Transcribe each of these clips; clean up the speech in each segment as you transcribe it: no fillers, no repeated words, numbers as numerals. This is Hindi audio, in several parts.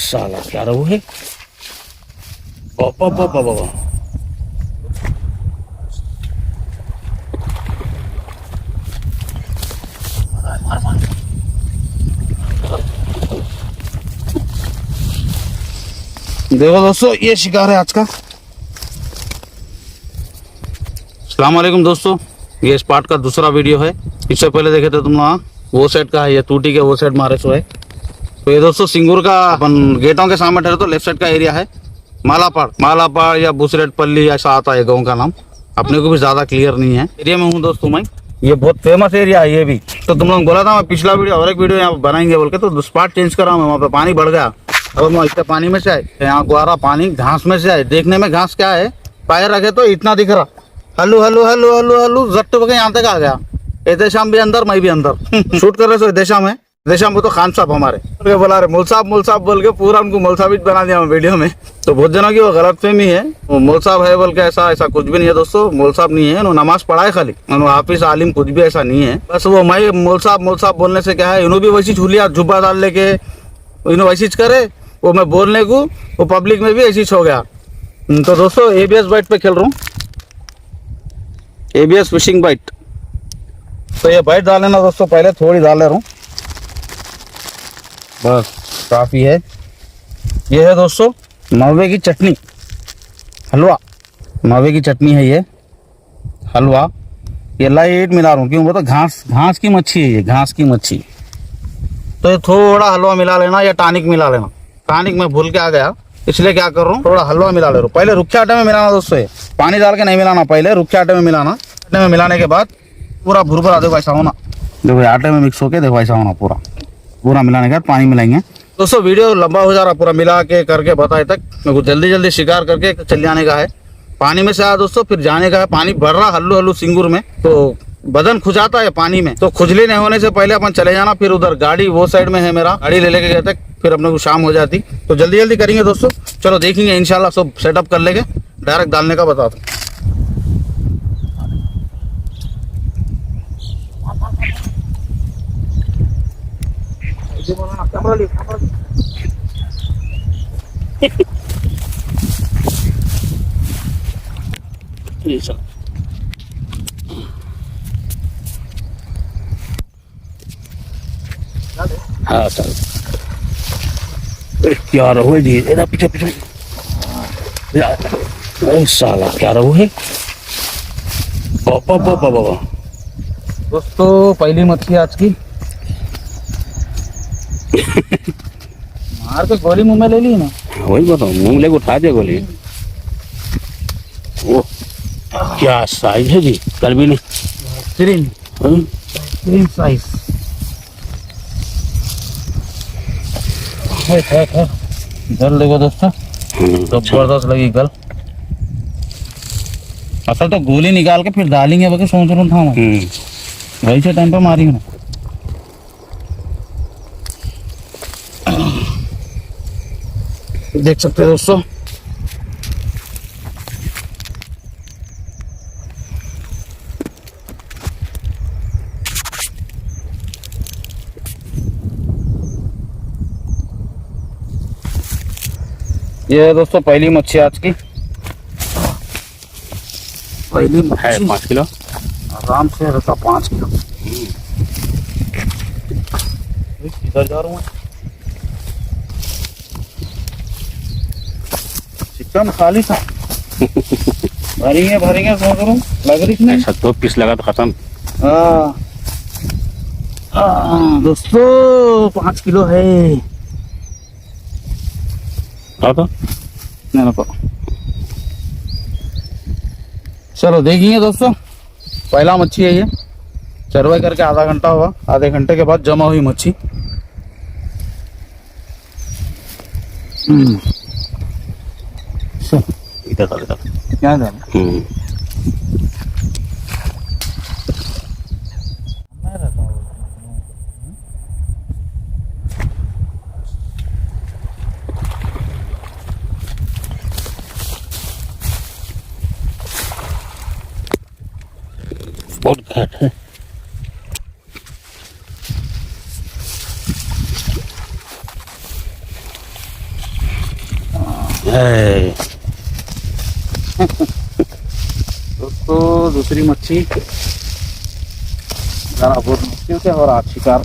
साला क्या रहा वो है। बाबा बाबा बाबा देखो दोस्तों, ये शिकार है आज का। अस्सलाम वालेकुम दोस्तों, ये इस पार्ट का दूसरा वीडियो है। इससे पहले देखे थे तुम लोग वो साइड का है, ये टूटी के वो साइड मारे सो है। तो ये दोस्तों सिंगूर का अपन गेटों के सामने ठहरे तो लेफ्ट साइड का एरिया है मालापाड़ या बुसरेट पल्ली ऐसा आता है गाँव का नाम। अपने को भी ज्यादा क्लियर नहीं है। एरिया में हूँ दोस्तों मैं। ये बहुत फेमस एरिया है ये भी। तो तुम लोग बोला था मैं पिछला वीडियो और एक वीडियो यहाँ बनाएंगे बोल के, तो स्पॉट चेंज कर रहा हूँ। वहाँ पे पानी बढ़ गया और मैं इतना पानी में से आए, यहाँ गुआरा पानी घास में से आए। देखने में घास क्या है, पैर रखे तो इतना दिख रहा। हल्लू हल्लू हल्लू हल्लू हल्लू जट्ट बगे यहाँ तक आ गया। एहतेशाम भी अंदर, मैं भी अंदर शूट कर रहे थे। एहतेशाम वो तो खान साहब हमारे बोला रहे मोल साहब बोल के पूरा उनको मोल साहब बना दिया वीडियो में। तो बहुत जनों की वो गलतफहमी है, वो मोल साहब है बोल के। ऐसा कुछ भी नहीं है दोस्तों, मोल साहब नहीं है। नमाज पढ़ाए खाली, हाफिज आलिम कुछ भी ऐसा नहीं है। बस वो मैं मोल साहब बोलने से क्या है, इन्हों भी वैसी झूलिया जुब्बा डाल लेके इन्हों वैसी करे, वो मैं बोलने को वो पब्लिक में भी ऐसी हो गया। तो दोस्तों एबीएस बाइट पे खेल रहा हूँ, एबीएस फिशिंग बाइट। तो ये बाइट डाल लेना दोस्तों, पहले थोड़ी डाल ले रहा हूँ, बस काफ़ी है। ये है दोस्तों मावे की चटनी, हलवा। मावे की चटनी है ये हलवा। ये लाइट मिला रहा हूँ, क्यों बोलते घास की मच्छी है ये, घास की मच्छी। तो ये थोड़ा हलवा मिला लेना या टॉनिक मिला लेना। टॉनिक में भूल के आ गया, इसलिए क्या कर रहा हूँ, थोड़ा हलवा मिला ले रहा हूँ। पहले रुखे आटे में मिलाना दोस्तों, ये पानी डाल के नहीं मिलाना, पहले रुखे आटे में मिलाना। आटे में मिलाने के बाद पूरा भुरभुरा देखो ऐसा होना, देखो आटे में मिक्स होके देखो ऐसा होना। पूरा मिलाने के बाद पानी मिलाएंगे दोस्तों। वीडियो लंबा हो जा रहा, पूरा मिला के करके बताए तक मेरे को जल्दी शिकार करके चल जाने का है। पानी में से आया दोस्तों, फिर जाने का है। पानी भर रहा हल्लू हल्लू सिंगूर में, तो बदन खुजाता है पानी में। तो खुजली नहीं होने से पहले अपन चले जाना। फिर उधर गाड़ी वो साइड में है मेरा, गाड़ी ले लेके गए तक फिर अपने को शाम हो जाती। तो जल्दी करेंगे दोस्तों, चलो देखेंगे इंशाल्लाह। सब सेटअप कर लेंगे, डायरेक्ट डालने का बता दो। हाँ चल, क्या रहो है जी, पीछे साला क्या रहो है। बाबा दोस्तों पहली मच्छी आज की मार के गोली मुंह में ले ली ना। वही बताओ, मुंह लेके उठा दिया गोली। वो क्या साइज है जी, कल भी नहीं बेहतरीन साइज है। गल देखो दोस्तों, जबरदस्त लगी गल। असल तो गोली निकाल के फिर डालेंगे बल्कि सोच रहा था मैं, वही से टाइम पे मारी हूँ। देख सकते हैं दोस्तों, ये है दोस्तों पहली मच्छी आज की। पहली है 5 किलो आराम से रहता, 5 किलो। किधर जा रहा हूँ, चिकन खाली था। भरेंगे सोच रहा हूँ, लग रही नहीं। 2 पीस लगा तो खत्म। दोस्तों 5 किलो है। तो चलो देखेंगे दोस्तों, पहला मच्छी है ये। चरवाई करके आधा घंटा हुआ, आधे घंटे के बाद जमा हुई मच्छी। इधर क्या बहुत घाट है। है। दोस्तों दूसरी मच्छी जरा बहुत मुश्किल से हो रहा शिकार।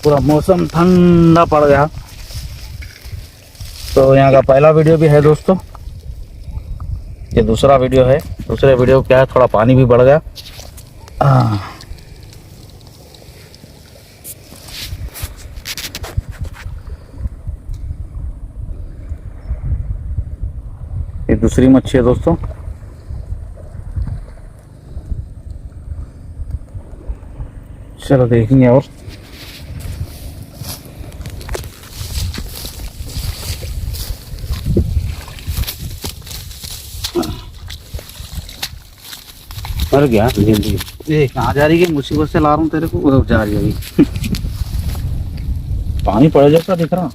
पूरा मौसम ठंडा पड़ गया। तो यहाँ का पहला वीडियो भी है दोस्तों, ये दूसरा वीडियो है। दूसरे वीडियो क्या है, थोड़ा पानी भी बढ़ गया। ये दूसरी मच्छी है दोस्तों। चलो देखेंगे। और मर गया जल्दी। ये कहाँ जा रही है? मुसीबत से ला रहा हूँ तेरे को, उधर जा रही है अभी। पानी पड़ जैसा दिख रहा,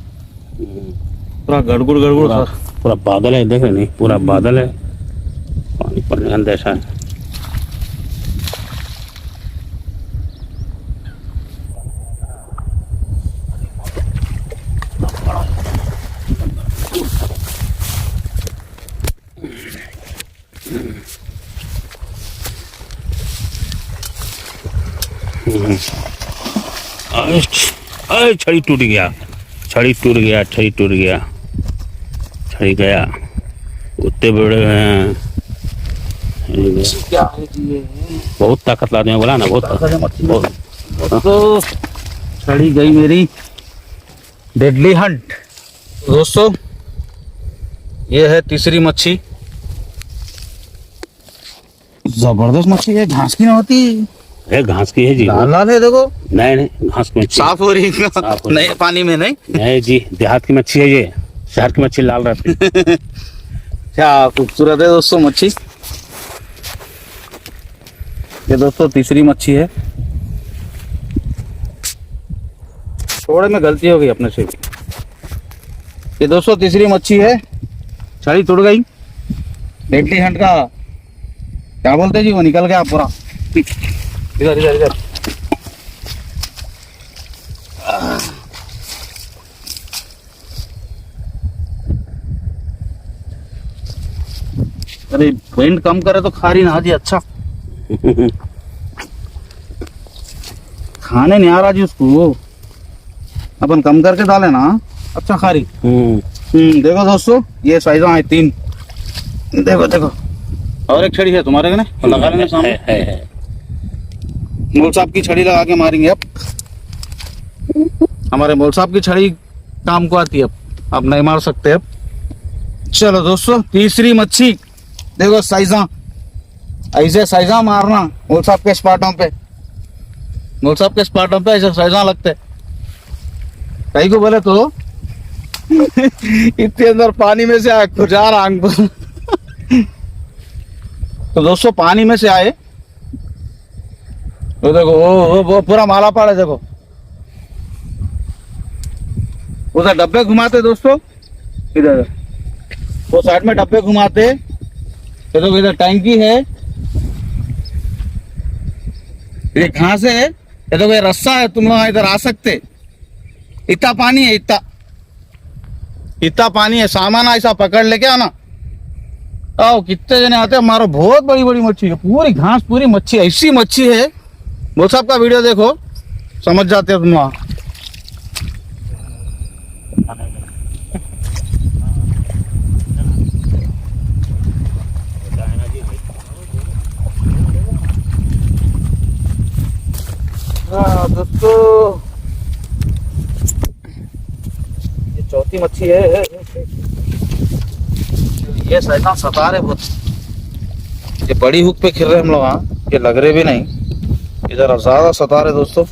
पूरा गड़गुड़ गड़गुड़ पूरा, पूरा बादल है, देख रहे नहीं, पूरा बादल है, पानी पड़ने का अंदेशा है। छड़ी टूट गया, छड़ी टूट गया, छड़ी टूट गया, छड़ी गया। उतने बड़े हैं, क्या है जी ये? बहुत ताकत लाने बोला ना, बहुत बहुत। तो छड़ी गई मेरी। डेडली हंट दोस्तों, ये है तीसरी मच्छी। जबरदस्त मच्छी है, घास की ना होती है, घास की है जी। लाल लाल है देखो। नहीं नहीं, घास की मच्छी साफ हो रही है साफ हो रही नहीं, पानी में नहीं। नहीं जी, देहात की मच्छी है ये, शहर की मच्छी लाल रहती है। क्या खूबसूरत है दोस्तों मच्छी। ये दोस्तों तीसरी मच्छी है। थोड़े में गलती हो गई अपने से। ये दोस्तों तीसरी मच्छी है, छड़ी टूट गई। डेडली हंट का क्या बोलते हैं जी, वो निकल गया पूरा। इधर इधर इधर। अरे विंड कम करे तो खारी ना जी। अच्छा खाने नहीं आ रहा जी उसको, अपन कम करके डाले ना। अच्छा खारी। देखो दोस्तों, ये साइज है 3। देखो देखो, और एक छड़ी है तुम्हारे कने, लगा लेना सामने। है। मोल साहब की छड़ी लगा के मारेंगे अब। हमारे मोल साहब की छड़ी काम को आती है, अब नहीं मार सकते अब। चलो दोस्तों, तीसरी मच्छी देखो, साइजा ऐसे साइजा मारना मोल साहब के स्पॉटों पे। मोल साहब के स्पॉटों पे ऐसे साइजा लगते कहीं को बोले तो इतने अंदर पानी में से आए खुजार आंग पर। तो दोस्तों पानी में से आए, वो देखो वो पूरा माला पड़ा है। देखो उधर डब्बे घुमाते दोस्तों, इधर वो साइड में डब्बे घुमाते। ये देखो इधर टैंकी है, ये घास है। ये देखो ये रस्सा है, तुम लोग इधर आ सकते। इतना पानी है, इतना पानी है। सामान ऐसा पकड़ लेके आना। आओ, कितने जने आते हैं। मारो, बहुत बड़ी बड़ी मच्छी है, पूरी घास पूरी मच्छी, ऐसी मच्छी है। वो सब का वीडियो देखो, समझ जाते हो तुम वहां। दोस्तों ये चौथी मच्छी है। ये शैतान सता रहे बहुत। ये बड़ी हुक पे खेल रहे हम लोग। हाँ, ये लग रहे भी नहीं, इधर ज्यादा सता रहे दोस्तों।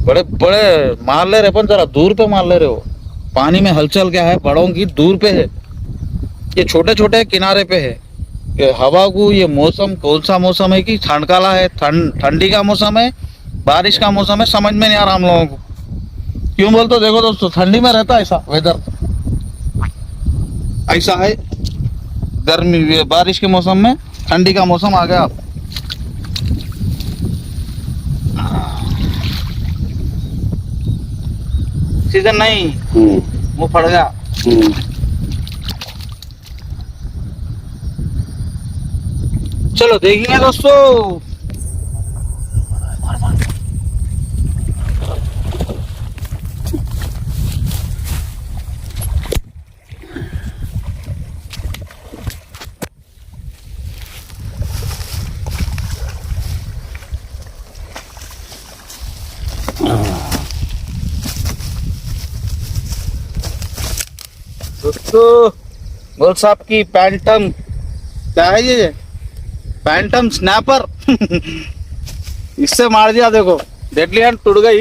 बड़े बड़े मार ले रहे, अपन जरा दूर पे मार ले रहे हो। पानी में हलचल क्या है, बड़ों की दूर पे है। ये छोटे छोटे किनारे पे है। ये हवा को, ये मौसम कौन सा मौसम है कि ठंड काला है, ठंडी का मौसम है, बारिश का मौसम है, समझ में नहीं आ रहा हम लोगों को। क्यों बोलते देखो दोस्तों, ठंडी में रहता है ऐसा वेदर, ऐसा है। गर्मी बारिश के मौसम में ठंडी का मौसम आ गया। ऑक्सीजन नहीं, मुंह फट गया। चलो देखेंगे दोस्तों। दोस्तों गोल साहब की पैंटम, क्या है ये, पैंटम स्नैपर। इससे मार दिया, देखो डेडली हैंड टूट गई।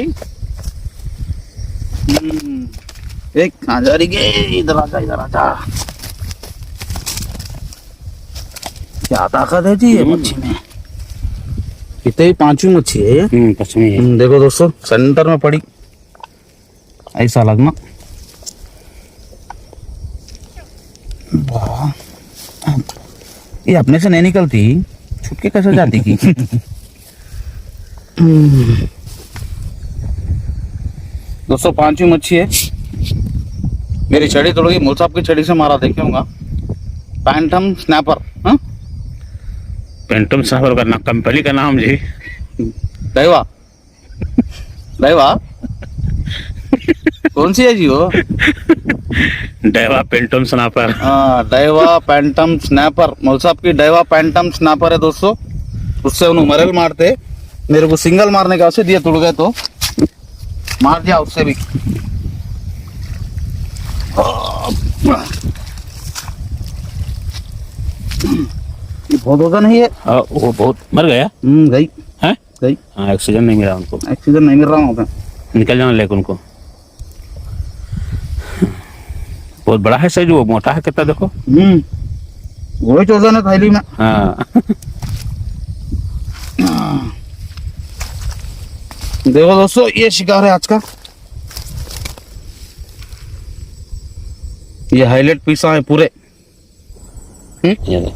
एक कहाँ जा रही है, इधर आजा इधर आजा। क्या ताकत है जी ये मच्छी में, कितनी 5वीं मच्छी है ये। पश्चिमी है। देखो दोस्तों सेंटर में पड़ी, ऐसा लगना। वाह, ये अपने से नहीं निकलती, छुप के कैसे जाती की। दोस्तों 5वीं मच्छी है। मेरी छड़ी तोड़ गई, मोल साहब की छड़ी से मारा, देखे होगा। Pantum snapper. हाँ पेंटम स्नैपर का कंपनी का नाम जी। दैवा, दैवा कौन सी है जी वो? डेवा पेंटम स्नैपर। हाँ डाइवा पैंटम स्नैपर, मौल साहब की डाइवा पैंटम स्नैपर है दोस्तों। उससे उन्होंने मरल मारते, मेरे को सिंगल मारने का उसे दिया, टूट गए तो मार दिया उससे भी। ये बहुत वजन है ये। वो बहुत मर गया गई है। गई। हाँ ऑक्सीजन नहीं मिला उनको, ऑक्सीजन नहीं मिल रहा वहाँ पे। निकल जाना लेकिन उनको। बहुत बड़ा है साइज, वो मोटा है कितना देखो। वही वजन है थैली में। हाँ देखो दोस्तों ये शिकार है आज का। ये हाईलाइट पीसा है पूरे। ये ले।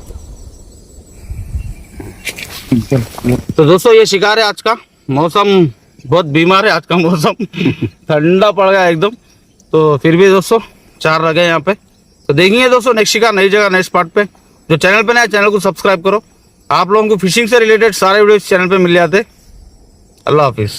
तो दोस्तों ये शिकार है आज का। मौसम बहुत बीमार है आज का मौसम। ठंडा पड़ गया एकदम। तो फिर भी दोस्तों 4 रह गए यहाँ पे। तो देखेंगे दोस्तों नेक्स्ट शिकार नई जगह नए स्पॉट पे। जो चैनल पे नया चैनल को सब्सक्राइब करो। आप लोगों को फिशिंग से रिलेटेड सारे वीडियो इस चैनल पे मिल जाते। अल्लाह हाफिज।